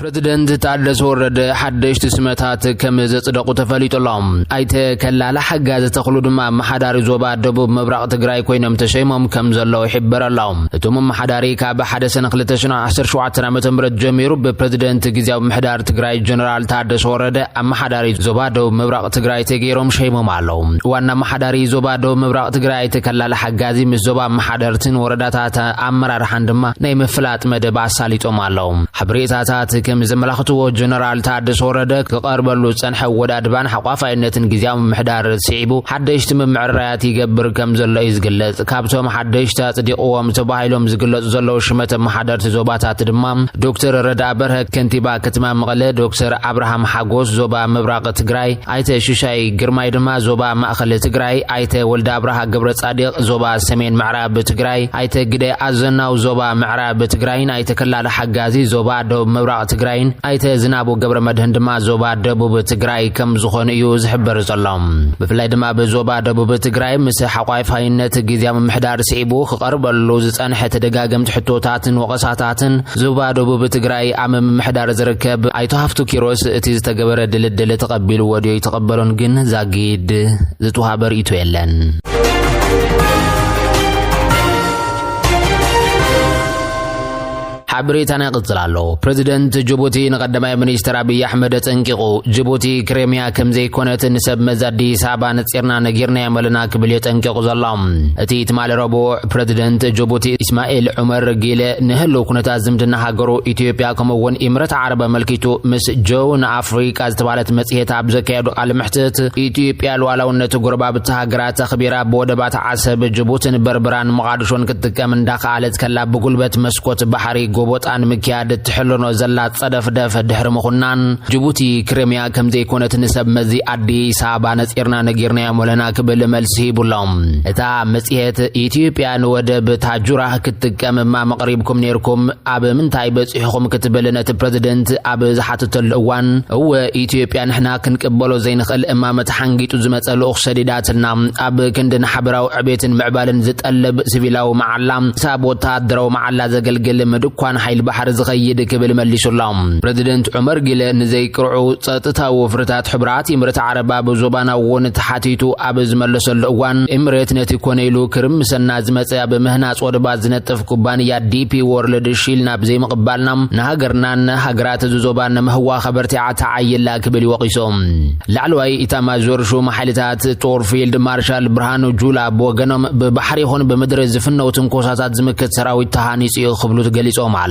ፕሬዝዳንት ታደሰ ወረደ ሓደሽ ስመታት ከም ዘጽደቁ ተፈሊጦሎም ኣይተ ከላላ ሓጋዝ ተኽሉ ድማ መሓዳሪ ዞባ ደቡብ ምብራቅ ትግራይ ኮይኖም ተሸይሞም ከም ዘለው ይሕበረሎም እቶም መሓዳሪ ካብ ሓደ ሰነ 2017 ዓመተ ምህረት ጀሚሩ በፕሬዝዳንት ግዚያዊ ምሕዳር ትግራይ ጀነራል ታደሰ ወረደ ኣብ መሓዳሪ ዞባ ደቡብ ምብራቅ ትግራይ ተገይሮም ሸይሞም ኣለው ዋና መሓዳሪ ዞባ ደቡብ ምብራቅ ትግራይ ኣይተ ከላላ ሓጋዚ ምስ ዞባ መሓዳርትን ወረዳታት ኣመራርሓን ድማ ናይ ምፍላጥ መደብ ኣሳሊጦም ኣለው ሓበሬታታት ከም ዘመላኽትዎ ጀነራል ታደሰ ወረደ ከቀርበሉ ጸንሐ ወዳድባን ሓቋፋይነትን ግዚያዊ ምሕዳር ሲዒቡ ሓደሽቲ ምምዕራያት ይገብር ከም ዘሎ ይዝግለጽ ካብቶም ሓደሽቲ ጽዲቅዎም ተባሂሎም ዝግለጹ ዘለው ሽመተ መሓዳርቲ ዞባታት ድማ ዶክተር ረዳ በርሀ ከንቲባ ከተማ መቐለ ዶክተር አብርሃም ሓጎስ ዞባ ምብራቅ ትግራይ ኣይተ ሽሻይ ግርማይ ድማ ዞባ ማእከል ትግራይ ኣይተ ወልደ አብርሃ ገብረ ጻዲቅ ዞባ ሰሜን ምዕራብ ትግራይ ኣይተ ግደ አዘናው ዞባ ምዕራብ ትግራይ ኣይተ ከላላ ሓጋዚ ዞባ ደቡብ ምብራቅ ትግራይ ኣይተ ዝናቡ ገብረ መድህን ድማ ዞባ ደቡብ ትግራይ ከም ዝኾነ እዩ ዝሕበር ዘሎም ብፍላይ ድማ በዞባ ደቡብ ትግራይ ምስ ሓቋፋይነት ግዚያዊ ምሕዳር ሲዒቡ ክቀርበሉ ዝጸንሐ ተደጋገምቲ ሕቶታትን ወቀሳታትን ዞባ ደቡብ ትግራይ ኣብ ምሕዳር ዝርከብ ኣይቶ ሃፍቱ ኪሮስ እቲ ዝተገበረ ድልድል ተቀቢሉ ወዲዮ ይተቀበሉን ግን ዛጊድ ዝትዋሃበ ርእይቶ የለን حبريتنا قصلالو بريزيدنت جيبوتي نقدماي منيستر ابي احمد تنقيقو جيبوتي كريميا كمزي كونت نسب مزادي سابا نصيرنا نغيرنا يملنا كبل يتنقيقو زلام اتي تمال ربو بريزيدنت جيبوتي اسماعيل عمر قيله نهلو كنتا زمدنا هاغرو اثيوبيا كمون امرت عرب ملكيتو مس جون افريكا زتبالت مصيهت ابزكيادو المحتت اثيوبيا الوالونت غرباب تهاغرات خبيرا بودبات عسب جيبوتن بربران مقادشون كتكم اندخالت كلا بغلبت مسكوت بحري ጎቦጣን ምክያድ ትሕልኖ ዘላት ጸደፍ ደፍ ድሕር መኹናን ጅቡቲ ክሬሚያ ከምዘ ይኮነት ንሰብ መዚ አዲስ አበባ ነጽርና ነጊርና ያሞለና ክብል መልሲ ይብሎም እታ መጽሄት ኢትዮጵያን ወደብ ታጁራ ክትቀመማ መቅሪብኩም ነርኩም ኣብ ምንታይ በጽሕኩም ክትበልነት ፕሬዝዳንት ኣብ ዝሓተተል እዋን እወ ኢትዮጵያ ንሕና ክንቅበሎ ዘይንኽእል እማመት ሓንጊጡ ዝመጸሉ ኦክሰዲዳትና ኣብ ክንድን ሓበራው ዕቤትን ምዕባልን ዝጠልብ ሲቪላው መዓላም ሳቦታ ድረው መዓላ ዘገልግል መድኳን حيل بحر زغيد كبل مليسولام بريزيدنت عمر قيل نزي قرعو صطتا وفرتات حبرات امرت عربا بزوبانا ون تحاتيتو ابز ملسل وان امرت نتي كونيلو كرم سنا زمصيا بمهناص ودبا زنطف كوبانيا دي بي وورلد شيلنا بزي مقبالنا نهاجرنا هاجرات زوبانا مهوا خبرتي عتعيلا كبل وقيسوم لعلواي ايتاما زورشو محلتات تورفيلد مارشال برهانو جولا بوغنم ببحري هون بمدرز فنو تنكوساتات زمكت سراوي تهانيص يخبلو تغليصوم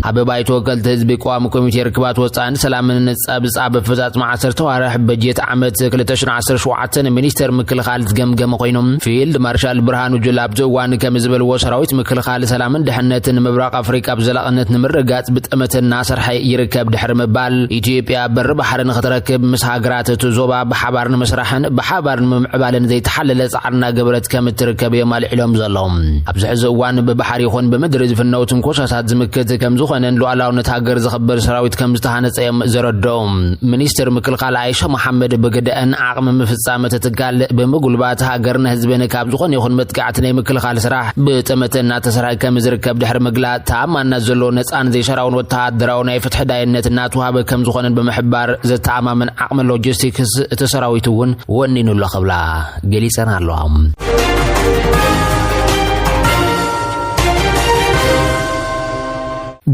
አበባይቶ ወከልት ህዝብ ቋሚ ኮሚቴ ርክባት ወጻን ሰላምን ጻብጻብ በፈዛት ማዕሰር ተዋራህ በጀት ዓመት 2017 ሚኒስተር ምክልኻል ዝገምገም ኮይኖም ፊልድ ማርሻል ብርሃኑ ጁላ ብዘዋን ከምዝበል ወሰራዊት ምክልኻል ሰላምን ድሕነትን ምብራቅ አፍሪካ ብዘላቅነት ንምርጋጽ ብጥመትና ሰርሐ ይርከብ ድሕር መባል ኢትዮጵያ በር ባህርን ከተረክብ ምስ ሃገራት ዞባ በሓባርን መስራሕን በሓባርን ምዕባልን ዘይተሐለለ ጻዕርና ገበረት ከምትርከብ የማልዕሎም ዘሎም ኣብዚ ሕዚ እዋን በባህር ይኹን በመድር ዝፍነውትን ኮሳሳት ዝምክት كم زخنن لولاونت هاجر زخبر سراويت كم زتهانصيم زردوم ሚኒስተር ምክልኻል አይሻ መሐመድ በገደአን አቅም መፍጻመት ተጋል በመጉልባት ሀገርና ህዝብን ካብ ዝኾን ይኹን መጥቃዕት ናይ ምክልኻል ስራሕ በጥመተና ተሰራይ ከም ዝርከብ ድሕር ምግላእ ታማና ዘሎ ነፃን ዘይሸራውን ወተሃደራው ናይ ፍትሕ ዳይነትና ተዋበ ከም ዝኾነን በመሕባር ዘተኣማመን አቅም ሎጂስቲክስ ተሰራዊቱን ወኒኑላ ኸብላ ገሊጸና አለዋም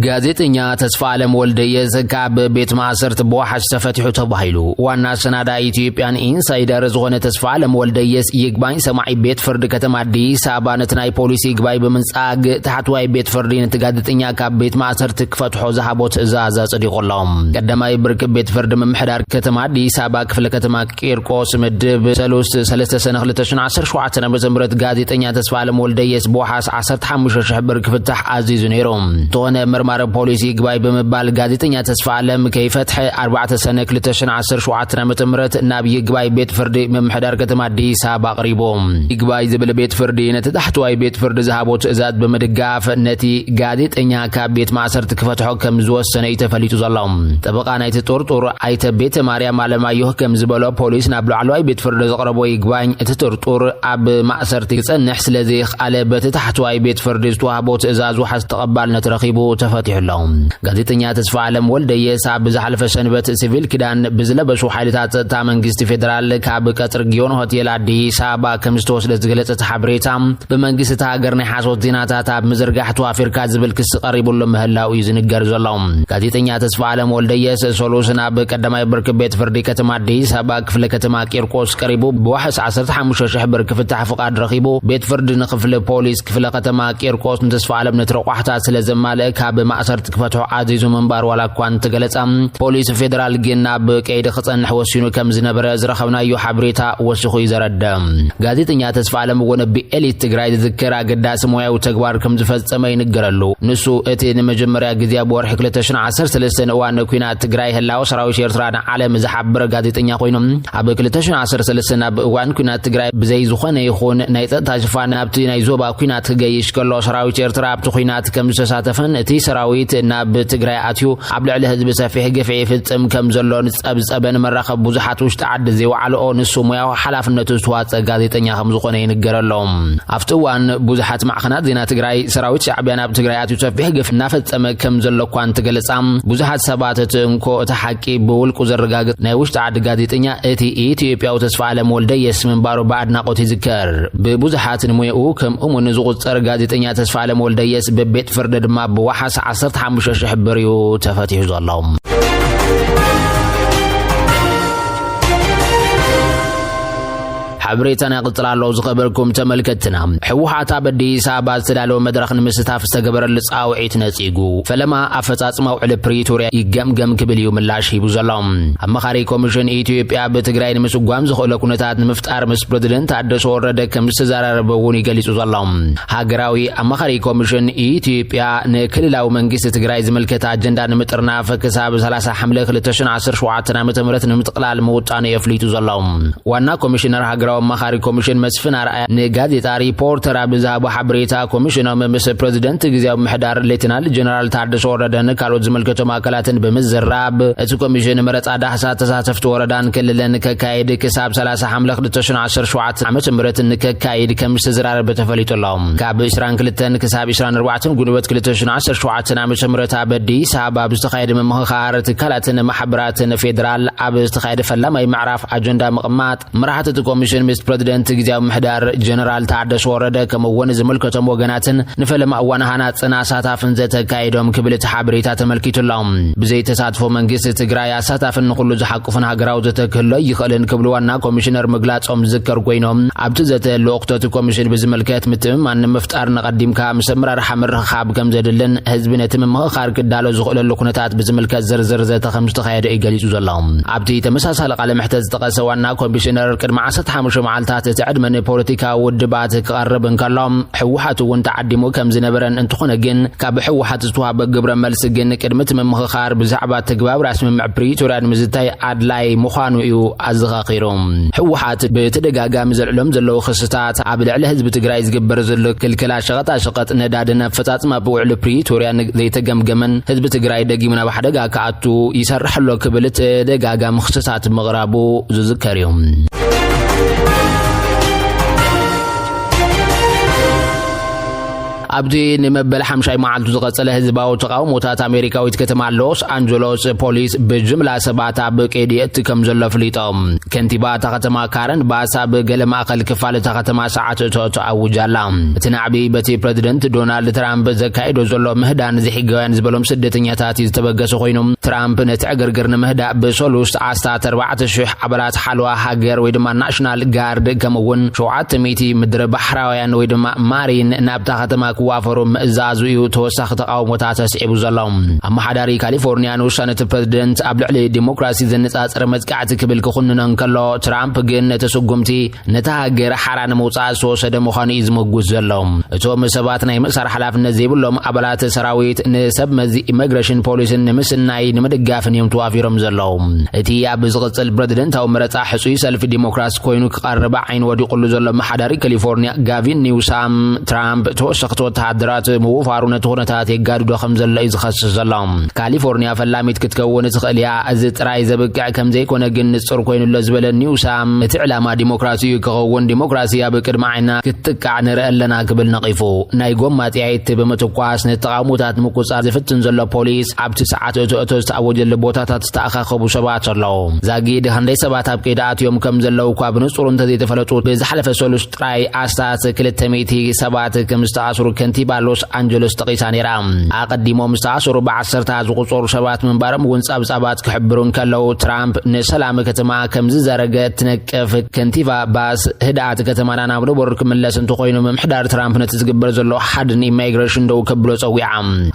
ጋዜጠኛ ተስፋ ዓለም ወልደየስ ካብ ቤት ማእሰርት በዋሕሽ ተፈቲሑ ተባሂሉ ዋና ሰናዳ ኢትዮጵያን ኢንሳይደር ዝኾነ ተስፋ ዓለም ወልደየስ ይግባኝ ሰማዒ ቤት ፍርድ ከተማ አዲስ አበባ ነትናይ ፖሊሲ ይግባኝ በመንጻግ ታሕተዋይ ቤት ፍርድ ጋዜጠኛ ካብ ቤት ማእሰርት ክፈትሖ ዝሃቦ ትእዛዝ ጸዲቆሎም ቀዳማይ ብርክ ቤት ፍርድ ምምሕዳር ከተማ አዲስ አበባ ክፍለ ከተማ ቂርቆስ ምድብ 3 ሰነ 2017 ዓ.ም ጋዜጠኛ ተስፋ ዓለም ወልደየስ በዋሕሽ 15000 ብር ክፍታሕ አዚዙ ነይሮም ተሆነ መርማር ፖሊሲ ይግባኝ በመባል ጋዜጠኛ ተስፋ ዓለም ከይፈትሕ 4 ሰነ 2017 ዓ.ም ናብ ይግባኝ ቤት ፍርድ ምምሕዳር ከተማ አዲስ አበባ ቀሪቦም ይግባኝ ዝብል ቤት ፍርድ ነቲ ታሕተዋይ ቤት ፍርድ ዝሃቦ ትእዛዝ በመድጋፍ ነቲ ጋዜጠኛ ካብ ቤት ማእሰርት ክፈትሖ ከም ዝወሰነ ተፈሊጡ ዘሎም ጠበቃ ናይ ተጠርጡር ኣይተ ቤተ ማርያም አለማየሁ ከም ዝበሎ ፖሊስ ናብ ላዕለዋይ ቤት ፍርድ ዘቅረቦ ይግባኝ ተጠርጡር ኣብ ማእሰርት ክጸንሕ ስለዚ ቃለ በቲ ታሕተዋይ ቤት ፍርድ ዝተዋህቦ ትእዛዝ ወሓዝ ተቀባልነት ረኺቡ ተፈቲሑሎም ጋዜጠኛ ተስፋ ዓለም ወልደየስ ኣብ ዝሓለፈ ሰንበት ሲቪል ክዳን ብዝለበሱ ሓይልታት ጸጥታ መንግስቲ ፌደራል ካብ ቀጽር ጊዮን ሆቴል አዲስ አበባ ከም ዝተወስደ ዝገለጸ ሓበሬታ ብመንግስቲ ሃገር ናይ ሓሶት ዜናታት ኣብ ምዝርጋሕቱ ኣፍሪካ ዝብል ክስ ቀሪቡሉ ምህላው እዩ ዝንገር ዘሎ ጋዜጠኛ ተስፋ ዓለም ወልደየስ ሶሉስና በቀዳማይ ብርክ ቤት ፍርዲ ከተማ አዲስ አበባ ክፍለ ከተማ ቂርቆስ ቀሪቡ በዋሕስ 15000 ብር ክፍታሕ ፍቃድ ረኺቡ ቤት ፍርዲ ንክፍለ ፖሊስ ክፍለ ከተማ ቂርቆስ ተስፋ ዓለም ነትረቋሕታ ስለዘማልእ ካብ ማእሰርት ክፈትሑ ኣዚዙ መንባር ዋላ እኳ ተገለጸ ፖሊስ ፌደራል ግን ኣብ ቀይዲ ክጸንሕ ወሲኑ ከም ዝነበረ ዝረኸብናዮ ሓበሬታ ወስኹ ይዘረዳ ጋዜጠኛ ተስፋ ዓለም ወነ ብኤሊት ትግራይ ዝዝከር ኣገዳሲ ሞያዊ ተግባር ከም ዝፈጸመ ይንገረሉ ንሱ እቲ ንመጀመርያ ግዜ ኣብ ወርሒ 2013 እዋን ኩናት ትግራይ ህላው ሰራዊት ኤርትራ ንዓለም ዝሓብር ጋዜጠኛ ኮይኑ ኣብ 2013 ኣብ እዋን ኩናት ትግራይ ብዘይ ዝኾነ ይኹን ናይ ጸጥታ ሽፋን ኣብቲ ናይ ዞባ ኩናት ክገይሽ ከሎ ሰራዊት ኤርትራ ኣብቲ ኩናት ከም ዝተሳተፈን እቲ ሰራዊት ናብ ትግራይ ኣትዩ ኣብ ልዕሊ ህዝቢ ሰፊሕ ገፍዒ ፍጽም ከም ዘሎ ንጸብጸበን መራኸብ ብዙሓት ውሽጢ ዓዲ ዘይወዓልኦ ንሱ ሞያዊ ሓላፍነቱ ዝተዋጸአ ጋዜጠኛ ከም ዝኾነ ይንገረሎም ኣብቲ እዋን ብዙሓት ማዕኸናት ዜና ትግራይ ሰራዊት ሻዕብያ ናብ ትግራይ ኣትዩ ሰፊሕ ገፍ እናፈጸመ ከም ዘሎ እኳ ተገለጻ ብዙሓት ሰባት እንኮ እቲ ሓቂ ብውልቁ ዘረጋግጥ ናይ ውሽጢ ዓዲ ጋዜጠኛ እቲ ኢትዮጵያዊ ተስፋ ዓለም ወልደየስ መንባሩ በአድናቆት ይዝከር ብብዙሓት ንሞያኡ ከም እሙን ዝቁጸር ጋዜጠኛ ተስፋ ዓለም ወልደየስ በቤት ፍርዲ ድማ ብዋሕስ 15000 ብር ተፈቲሑ ዘሎ حبريتنا قطلالو زخبركم تملكتنا حوحات አዲስ አበባ ዝተዳለው መድረኽ ንምስታፍ ዝተገበረልጽ ኣውዒት ነጺጉ ፈለማ ኣፈጻጽ መውዕል ፕሪቶሪያ ይገምገም ክብል እዩ ምላሽ ሂቡ ዘሎ ኣመኻሪ ኮሚሽን ኢትዮጵያ በትግራይ ንምስጓም ዝኽእለ ኩነታት ንምፍጣር ምስ ፕሬዝደንት ታደሰ ወረደ ከም ዝተዛረበውን ይገልጹ ዘሎ ሃገራዊ ኣመኻሪ ኮሚሽን ኢትዮጵያ ንክልላዊ መንግስቲ ትግራይ ዝመልከት አጀንዳ ንምጥርናፍ ክሳብ 30 ሐምለ 2017 ዓ.ም ንምጥቅላል ምውጣኑ የፍሊጡ ዘሎ ዋና ኮሚሽነር ሃገራዊ አመኻሪ ኮሚሽን መስፍን አርአያ ንጋዜጣ ሪፖርተር አብዛሃቡ ሓበሬታ ኮሚሽነር ምስ ፕሬዝደንት ግዚያዊ ምሕዳር ሌተናል ጀነራል ታደሰ ወረደን ካልኦት ዝመልከቶም አካላትን በመዘራብ እቲ ኮሚሽን መረጻ ዳህሳት ተሳተፍቲ ወረዳን ክልልን ከካይድ ክሳብ 30 ሐምለ 2017 ዓ.ም ንከካይድ ከም ዝተዘራረበ ተፈሊጡሎም ካብ 22 ክሳብ 24 ጉንበት 2017 ዓ.ም አዲስ አበባ ብዝተኻየደ ምምኽኻር ትካላትን ማሕበራትን ፌደራል ኣብ ዝተኻየደ ፈላማይ ምዕራፍ አጀንዳ ምቕማጥ መራሕቲ ኮሚሽን ምስ ፕሬዝደንት ግዚያዊ ምሕዳር ጀነራል ታደሰ ወረደ ከመወን ዝመልከቶም ወገናትን ንፈለማ እዋናሃና ጽናሳታፍን ዘተካይዶም ክብል ተሓበሬታ ተመልኪቱሎም ብዘይ ተሳትፎ መንግስቲ ትግራይ አሳታፍን ኩሉ ዝሓቁፍን ሃገራዊ ዘተክህሎ ይኽእልን ክብሉ ዋና ኮሚሽነር ምግላጾም ዝከር ኮይኖም ኣብቲ ዘተለ ወቅቶት ኮሚሽን ብዝመልከት ምትእምማን ንምፍጣር ንቐዲምካ ምስ ኣመራርሓ ምርኽኻብ ከም ዘድልን ህዝቢ ነቲ ምምኽኻር ክዳሎ ዝኽእለሉ ኩነታት ብዝመልከት ዝርዝር ከም ዝተኻየደ ይገልጹ ዘሎም ኣብቲ ተመሳሳሊ ቃለ መሕተት ዝጠቐሰ ዋና ኮሚሽነር ቅድሚ 15 መዓልታት ተዕድመን ፖለቲካ ውድባት ክቐርብ እንከሎም ሕወሓት እውን ተዓዲሙ ከም ዝነበረን እንትኾነ ግን ካብ ሕወሓት ዝተዋሃበ ግብረ መልስ ግን ቅድሚት ምምኽኻር ብዛዕባ ተግባር ስምምዕ ፕሪቶሪያ ንምዝታይ ኣድላይ ምዃኑ እዩ ኣዘኻኺሮም ሕወሓት ብተደጋጋሚ ዘልዕሎም ዘለዉ ክስታት ኣብ ልዕሊ ህዝቢ ትግራይ ዝግበር ዘሎ ክልከላ ሸቐጣ ሸቐጥ ነዳድን ኣፈጻጽማ ብውዕል ፕሪቶሪያ ዘይተገምገመን ህዝቢ ትግራይ ደጊሙ ናብ ሓደጋ ከኣቱ ይሰርሐሎ ክብል ተደጋጋሚ ክስታት ምቕራቡ ዝዝከር እዩ ኣብቲ ንመበል 50 መዓልቱ ዝቐጸለ ህዝባዊ ተቃውሞታት ኣሜሪካዊት ከተማ ሎስ አንጀሎስ ፖሊስ ብጅምላ ሰባት ኣብ ቀይዲት ከም ዘሎ ፍሊጦም ከንቲባ እታ ከተማ ካረን ባስ ኣብ ገለ ማእኸል ክፋል እታ ከተማ ሰዓት ተኣውጃላ እቲ ናዕቢ በቲ ፕሬዝደንት ዶናልድ ትራምፕ ዘካይዶ ዘሎ ምህዳን ዝሕጋውያን ዝበሎም ስደተኛታት ዝተበገሰ ኮይኖም ትራምፕ ነቲ ዕግርግር ንምህዳእ ብሰሉስ 14,000 ኣባላት ሓልዋ ሃገር ወይ ድማ ናሽናል ጋርድ ከምውን 700 ምድሪ ባሕራውያን ወይ ድማ ማሪን ናብታ ከተማ ዋፈሩ መእዛዙ እዩ ተወሳኺ ተቃውሞታት ተስዒቡ ዘሎ ኣመሓዳሪ ካሊፎርኒያ ንውሳነቲ ፕሬዝደንት ኣብ ልዕሊ ዲሞክራሲ ዘነጻጽር መጥቃዕቲ ክብል ክኹንነን ከሎ ትራምፕ ግን ነቲ ስጉምቲ ነታ ሃገር ሓራ ንምውፃእ ዝተወሰደ ምዃኑ እዩ ዝምጉስ ዘሎ እቶም ሰባት ናይ ምእሳር ሓላፍነት ዘይብሎም ኣባላት ሰራዊት ንሰብ መዚ ኢሚግሬሽን ፖሊስን ንምስናይ ንምድጋፍን እዮም ተዋፊሮም ዘለው እቲ ኣብ ዝቕጽል ፕሬዝደንታዊ መረፃ ሕጹይ ሰልፊ ዲሞክራሲ ኮይኑ ክቐርብ ዓይን ወዲቑሉ ዘሎ ኣመሓዳሪ ካሊፎርኒያ ጋቪን ኒውሳም ትራምፕ ተወሳኺ ወተሃደራት ምውፋሩ ነትኹነታት የጋድዶ ከም ዘሎ እዩ ዝኸስስ ዘሎ ካሊፎርኒያ ፈላሚት ክትከውን ትኽእል እያ እዚ ጥራይ ዘብቅዕ ከም ዘይኮነ ግን ንጹር ኮይኑሎ ዝበለ ኒውሳም እቲ ዕላማ ዲሞክራሲ ክኸውን ዲሞክራሲ ኣብ ቅድሚ ዓይና ክትጥቃዕ ንርኢ ኣለና ክብል ነቒፉ ናይ ጎማ ጥያይት ብምትኳስ ንተቃውሞታት ምቁጻር ዝፍትን ዘሎ ፖሊስ ኣብቲ ሰዓት እቶ ዝተኣወጀሉ ቦታታት ዝተኣኻኸቡ ሰባት ኣለዉ ዛጊድ ክንደይ ሰባት ኣብ ከይዲ ኣትዮም ከም ዘለዉ እኳ ብንጹር እንተዘይተፈለጡ ብዝሓለፈ ሰሉስ ጥራይ ኣስታት 200 ሰባት ከም ዝተኣስሩ ከንቲባ ሎስ አንጀለስ ጠቂሳ ነይራ ኣቀዲሞም ዝተኣስሩ ብ10 ዝቁጸሩ ሰባት ምንባሮም እውን ጸብጻባት ክሕብሩን ከለው ትራምፕ ንሰላም ከተማ ከም ዝዘረገ ትነቅፍ ከንቲባ ባስ ህድኣት ከተማና ናብ ንቡር ክምለስ እንተኮይኑ ምምሕዳር ትራምፕ ነቲ ዝግበር ዘሎ ሓድን ኢሚግሬሽን ደው ከብሎ ጸዊዓ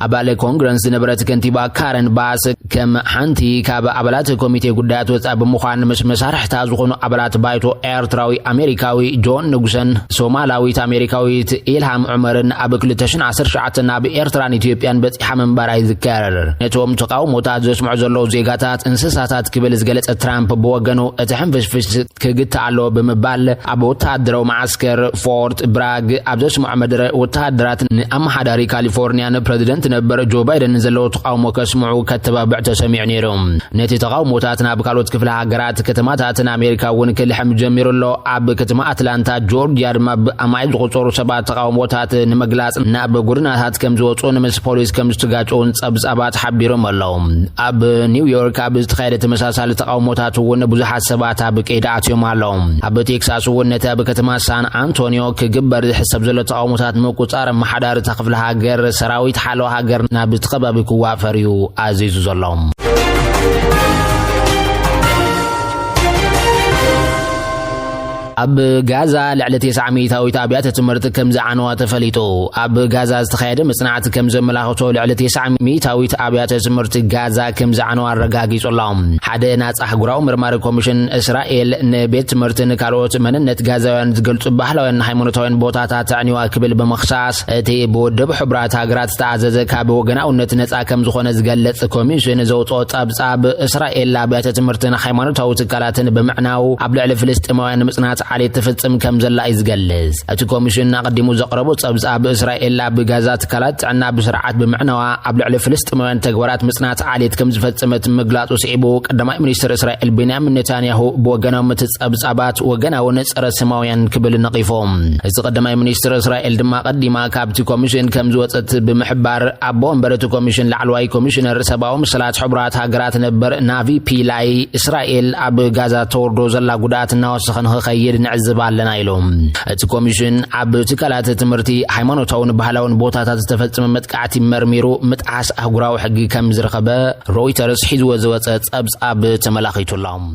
ኣባል ኮንግረስ ዝነበረት ከንቲባ ካረን ባስ ከም ሓንቲ ካብ ኣባላት ኮሚቴ ጉዳያት ወጻኢ ብምዃን ምስ መሳርሕታ ዝኾኑ ኣባላት ባይቶ ኤርትራዊ ኣሜሪካዊ ጆን ንጉሰን ሶማላዊት ኣሜሪካዊት ኢልሃም ዑመርን ኣብ 2019 ናብ ኤርትራን ኢትዮጵያን በፂሓ ምንባራ ይዝከር ነቶም ተቃውሞታት ዘስምዑ ዘለዉ ዜጋታት እንስሳታት ክብል ዝገለጸ ትራምፕ ብወገኑ እቲ ሕንፍሽፍሽ ክግታ ኣሎ ብምባል ኣብ ወተሃደራዊ ማዓስከር ፎርት ብራግ ኣብ ዘስምዑ መደረ ወተሃደራት ንኣመሓዳሪ ካሊፎርኒያን ፕረዚደንት ነበር ጆ ባይደን ዘለዎ ተቃውሞ ከስምዑ ከተባብዕ ተሰሚዑ ነይሩ ነቲ ተቃውሞታት ናብ ካልኦት ክፍለ ሃገራት ከተማታትን ኣሜሪካ እውን ክልሕም ጀሚሩሎ ኣብ ከተማ ኣትላንታ ጆርጂያ ድማ ብኣማይ ዝቁጸሩ ሰባት ተቃውሞታት ንምግላጽ ናብ ጎደናታት ከም ዝወጹ ምስ ፖሊስ ከም ዝተጋጨውን ጸብጻባት ሓቢሮም ኣለዉ ኣብ ኒውዮርክ ኣብ ዝተኻየደ ተመሳሳሊ ተቃውሞታት እውን ብዙሓት ሰባት ኣብ ከይዲ ኣትዮም ኣለዉ ኣብ ቴክሳስ እውን ነቲ ኣብ ከተማ ሳን አንቶኒዮ ክግበር ዝሕሰብ ዘሎ ተቃውሞታት ምቁጻር ኣመሓዳሪ እታ ክፍለ ሃገር ሰራዊት ሓለዋ ሃገር ናብ ተኸባቢ ክዋፈር እዩ ኣዚዙ ዘሎ ኣብ ጋዛ ልዕሊ 900 ኣብያተ ትምህርቲ ከም ዝዓነዋ ተፈሊጡ ኣብ ጋዛ ዝተኻየደ መጽናዕቲ ከም ዘመላኽቶ ልዕሊ 900 ኣብያተ ትምህርቲ ጋዛ ከም ዝዓነዋ ኣረጋጊጹሎም ሓደ ናጻ ኣህጉራዊ ምርማሪ ኮሚሽን እስራኤል ንቤት ትምህርትን ካልኦት መንነት ጋዛውያን ዝገልጹ ባህላውያን ሃይማኖታውያን ቦታታት ኣዕኒዋ ክብል ብምኽሳስ እቲ ብወደቡ ሕቡራት ሃገራት ዝተኣዘዘ ካብ ወገናውነት ነጻ ከም ዝኾነ ዝገልጽ ኮሚሽን ዘውፅኦ ጸብጻብ እስራኤል ኣብያተ ትምህርትን ሃይማኖታዊ ትካላትን ብምዕናው ኣብ ልዕሊ ፍልስጤማውያን ምጽናዕቲ ዓሌት ትፍጽም ከም ዘላ ይዝገልጽ እቲ ኮሚሽን ኣቀዲሙ ዘቕረቦ ጸብጻብ እስራኤል ኣብ ጋዛ ትካላት ጥዕና ብስርዓት ብምዕናዋ ኣብ ልዕሊ ፍልስጤማውያን ተግባራት ምጽናዕቲ ዓሌት ከም ዝፈጽመት ምግላጹ ስዒቡ ቀዳማይ ሚኒስትር እስራኤል ቤንያሚን ኔታንያሁ ብወገናዊ ጸብጻባት ወገናውን ጸረ ሰማውያን ክብል ነቒፎም እዚ ቀዳማይ ሚኒስትር እስራኤል ድማ ቀዲማ ካብቲ ኮሚሽን ከም ዝወፀት ብምሕባር ኣቦ ወንበረቲ ኮሚሽን ላዕለዋይ ኮሚሽነር ሰብኣዊ ምስላት ሕቡራት ሃገራት ነበር ናቪ ፒላይ እስራኤል ኣብ ጋዛ ተወርዶ ዘላ ጉዳት እናወሰኸ ንኽኸይድ ንዕዘብ ኣለና ኢሎም እቲ ኮሚሽን ኣብ ትካላት ትምህርቲ ሃይማኖታውን ባህላውን ቦታታት ዝተፈጸመ መጥቃዕቲ መርሚሩ ምጥዓስ ኣህጉራዊ ሕጊ ከም ዝረኸበ ሮይተርስ ሒዝዎ ዝወፀ ጸብጻብ ተመላኺቱሎም